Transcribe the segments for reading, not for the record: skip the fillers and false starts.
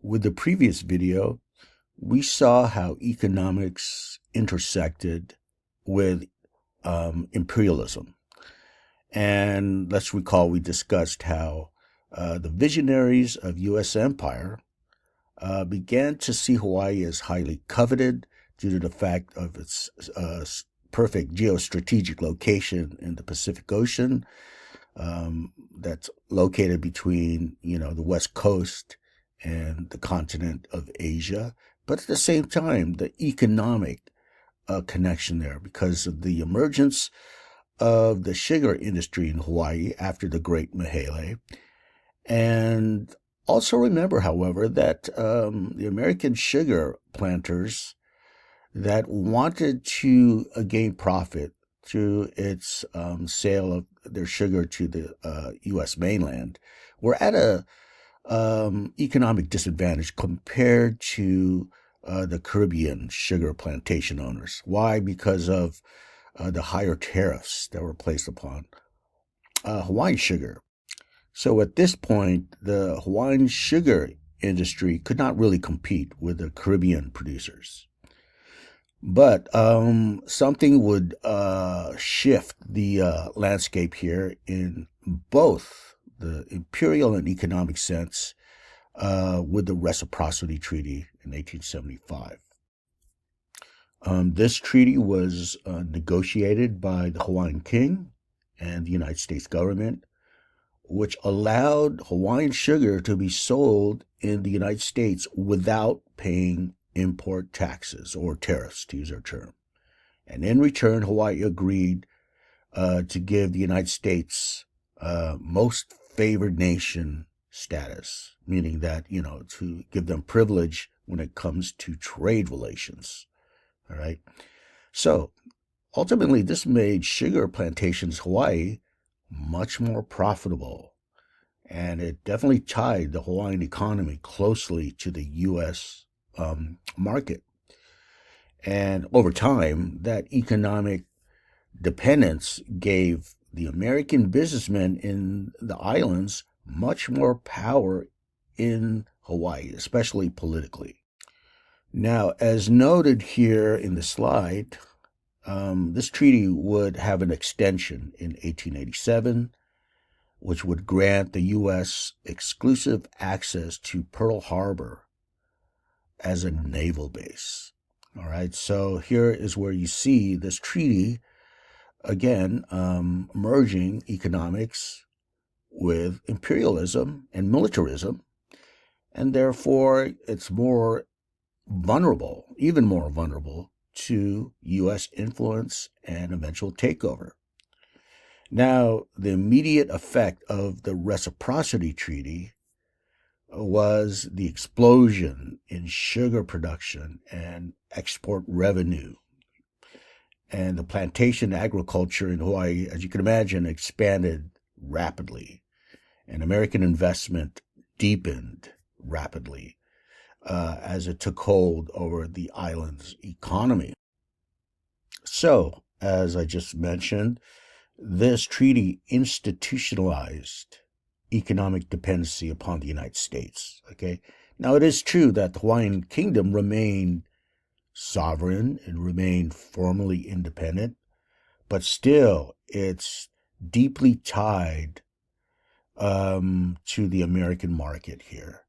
With the previous video, we saw how economics intersected with imperialism. And let's recall we discussed how the visionaries of U.S. empire began to see Hawaii as highly coveted due to the fact of its perfect geostrategic location in the Pacific Ocean, that's located between, the West Coast and the continent of Asia. But at the same time, the economic connection there because of the emergence of the sugar industry in Hawaii after the Great Mahele. And also remember, however, that the American sugar planters that wanted to gain profit through its sale of their sugar to the U.S. mainland were at a economic disadvantage compared to the Caribbean sugar plantation owners. Why? Because of the higher tariffs that were placed upon Hawaiian sugar. So at this point, the Hawaiian sugar industry could not really compete with the Caribbean producers. But something would shift the landscape here in both the imperial and economic sense with the Reciprocity Treaty in 1875. This treaty was negotiated by the Hawaiian king and the United States government, which allowed Hawaiian sugar to be sold in the United States without paying import taxes or tariffs, to use our term. And in return, Hawaii agreed to give the United States most favored nation status, meaning that, to give them privilege when it comes to trade relations. All right. So ultimately, this made sugar plantations Hawaii much more profitable. And it definitely tied the Hawaiian economy closely to the U.S. Market. And over time, that economic dependence gave the American businessmen in the islands much more power in Hawaii, especially politically. Now, as noted here in the slide, this treaty would have an extension in 1887, which would grant the U.S. exclusive access to Pearl Harbor as a naval base. All right, so here is where you see this treaty, again, merging economics with imperialism and militarism, and therefore it's more vulnerable, even more vulnerable, to U.S. influence and eventual takeover. Now, the immediate effect of the Reciprocity Treaty was the explosion in sugar production and export revenue. And the plantation agriculture in Hawaii, as you can imagine, expanded rapidly. And American investment deepened rapidly as it took hold over the island's economy. So, as I just mentioned, this treaty institutionalized economic dependency upon the United States. Okay. Now, it is true that the Hawaiian Kingdom remained sovereign and remained formally independent, but still it's deeply tied to the American market here.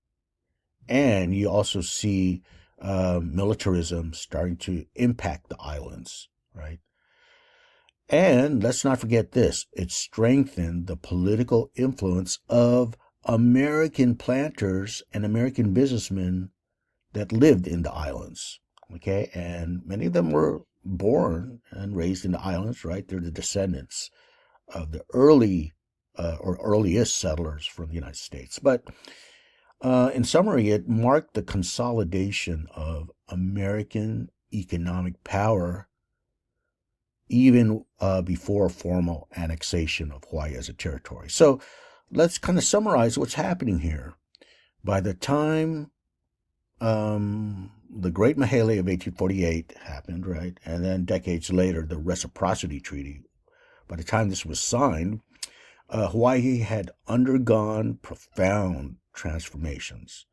And you also see militarism starting to impact the islands, right? And let's not forget this, it strengthened the political influence of American planters and American businessmen that lived in the islands. Okay, and many of them were born and raised in the islands, right? They're the descendants of the early or earliest settlers from the United States. But in summary, it marked the consolidation of American economic power even before formal annexation of Hawaii as a territory. So let's kind of summarize what's happening here. By the time the Great Mahele of 1848 happened, right, and then decades later, the Reciprocity Treaty, by the time this was signed, Hawaii had undergone profound transformations.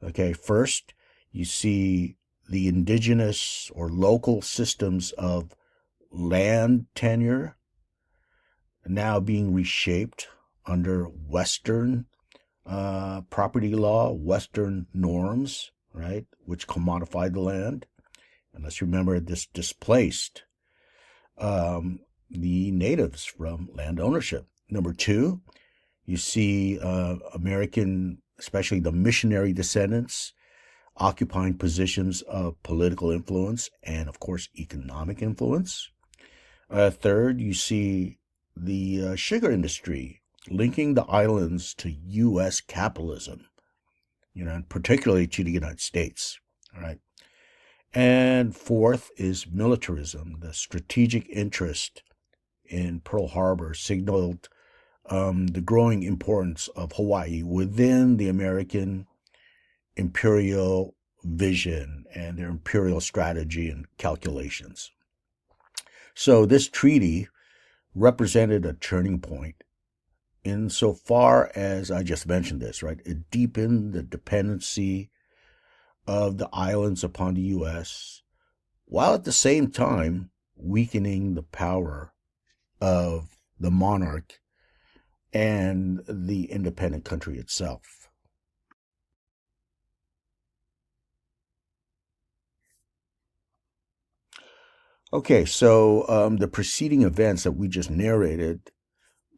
Okay, first, you see the indigenous or local systems of land tenure now being reshaped under Western property law, Western norms, right, which commodified the land. And let's remember this displaced the natives from land ownership. Number two, you see American, especially the missionary descendants, occupying positions of political influence and, of course, economic influence. Third, you see the sugar industry linking the islands to U.S. capitalism, and particularly to the United States. All right. And fourth is militarism. The strategic interest in Pearl Harbor signaled the growing importance of Hawaii within the American imperial vision and their imperial strategy and calculations. So this treaty represented a turning point insofar as I just mentioned this, right? It deepened the dependency of the islands upon the U.S., while at the same time weakening the power of the monarch and the independent country itself. Okay, so the preceding events that we just narrated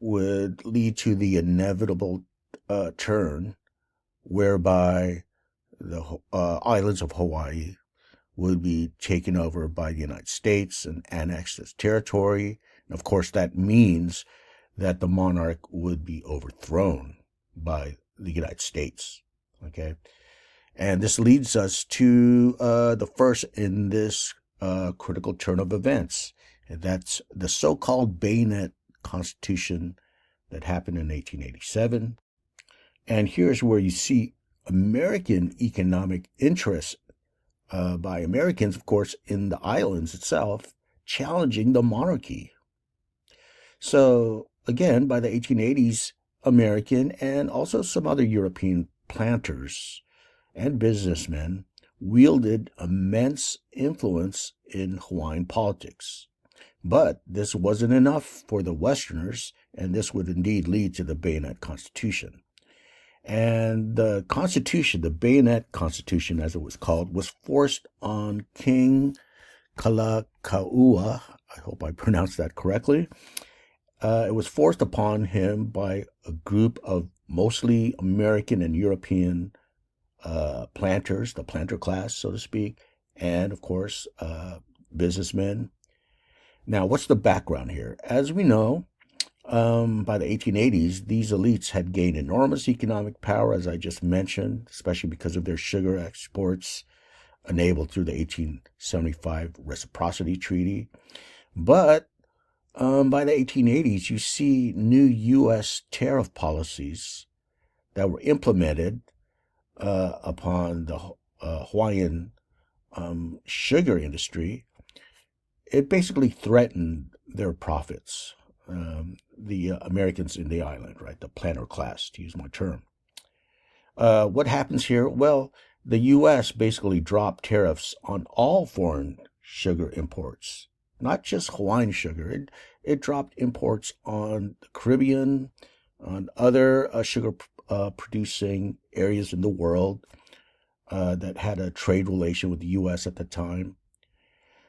would lead to the inevitable turn whereby the islands of Hawaii would be taken over by the United States and annexed as territory. And of course, that means that the monarch would be overthrown by the United States. Okay. And this leads us to the first in this critical turn of events. And that's the so-called Bayonet Constitution that happened in 1887. And here's where you see American economic interests by Americans, of course, in the islands itself, challenging the monarchy. So, again, by the 1880s, American and also some other European planters and businessmen wielded immense influence in Hawaiian politics. But this wasn't enough for the Westerners, and this would indeed lead to the Bayonet Constitution. And the Constitution, the Bayonet Constitution as it was called, was forced on King Kalakaua. I hope I pronounced that correctly. It was forced upon him by a group of mostly American and European planters, the planter class, so to speak, and of course, businessmen. Now, what's the background here? As we know, by the 1880s, these elites had gained enormous economic power, as I just mentioned, especially because of their sugar exports enabled through the 1875 Reciprocity Treaty. But by the 1880s, you see new U.S. tariff policies that were implemented upon the Hawaiian sugar industry. It basically threatened their profits. The Americans in the island, right? The planter class, to use my term. What happens here? Well, the U.S. basically dropped tariffs on all foreign sugar imports, not just Hawaiian sugar. It dropped imports on the Caribbean, on other sugar producing areas in the world that had a trade relation with the U.S. at the time.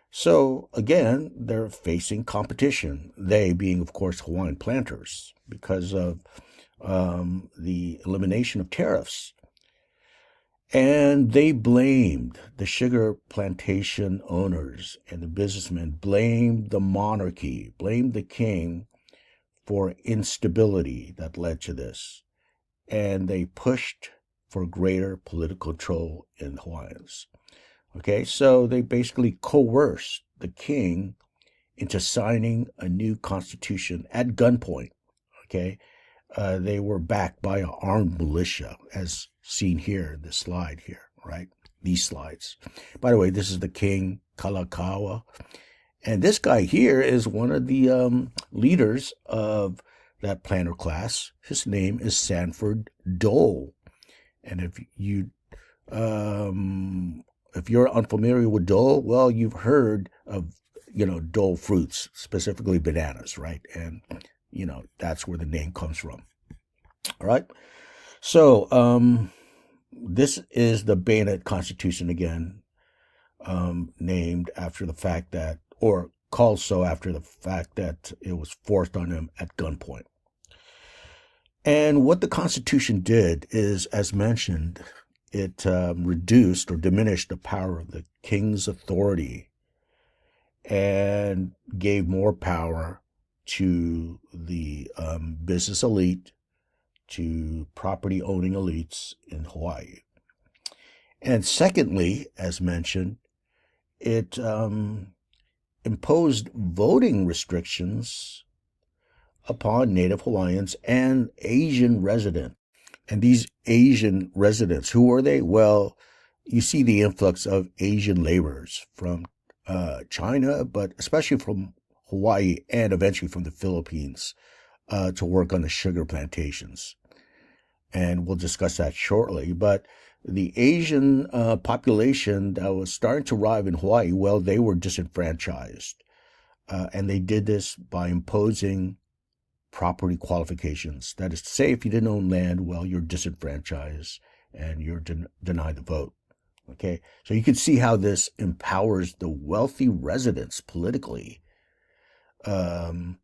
So again, they're facing competition, they being, of course, Hawaiian planters, because of the elimination of tariffs. And they blamed the sugar plantation owners and the businessmen, blamed the monarchy, blamed the king for instability that led to this. And they pushed for greater political control in the Hawaiians. Okay, so they basically coerced the king into signing a new constitution at gunpoint. Okay, they were backed by an armed militia, as seen here in this slide here, right? These slides. By the way, this is the king Kalakaua, and this guy here is one of the leaders of that planter class. His name is Sanford Dole, and if you If you're unfamiliar with dole, well, you've heard of, dole fruits, specifically bananas, right? And, that's where the name comes from. All right. So, this is the Bayonet Constitution again, named after the fact that, or called so after the fact that it was forced on him at gunpoint. And what the Constitution did is, as mentioned, it reduced or diminished the power of the king's authority and gave more power to the business elite, to property owning elites in Hawaii. And secondly, as mentioned, it imposed voting restrictions upon Native Hawaiians and Asian residents. And these Asian residents, who were they? Well, you see the influx of Asian laborers from China, but especially from Hawaii and eventually from the Philippines to work on the sugar plantations. And we'll discuss that shortly. But the Asian population that was starting to arrive in Hawaii, well, they were disenfranchised. And they did this by imposing property qualifications. That is to say, if you didn't own land, well, you're disenfranchised and you're denied the vote. Okay, so you can see how this empowers the wealthy residents politically, and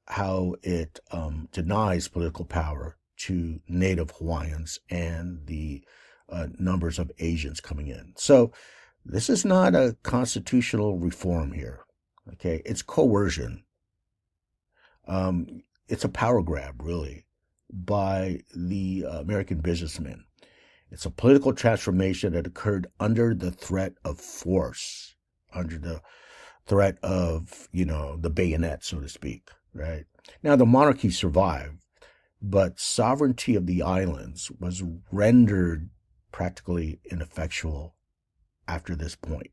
how it denies political power to Native Hawaiians and the numbers of Asians coming in. So this is not a constitutional reform here. Okay, it's coercion. It's a power grab, really, by the American businessmen. It's a political transformation that occurred under the threat of force, under the threat of, the bayonet, so to speak, right? Now, the monarchy survived, but sovereignty of the islands was rendered practically ineffectual after this point.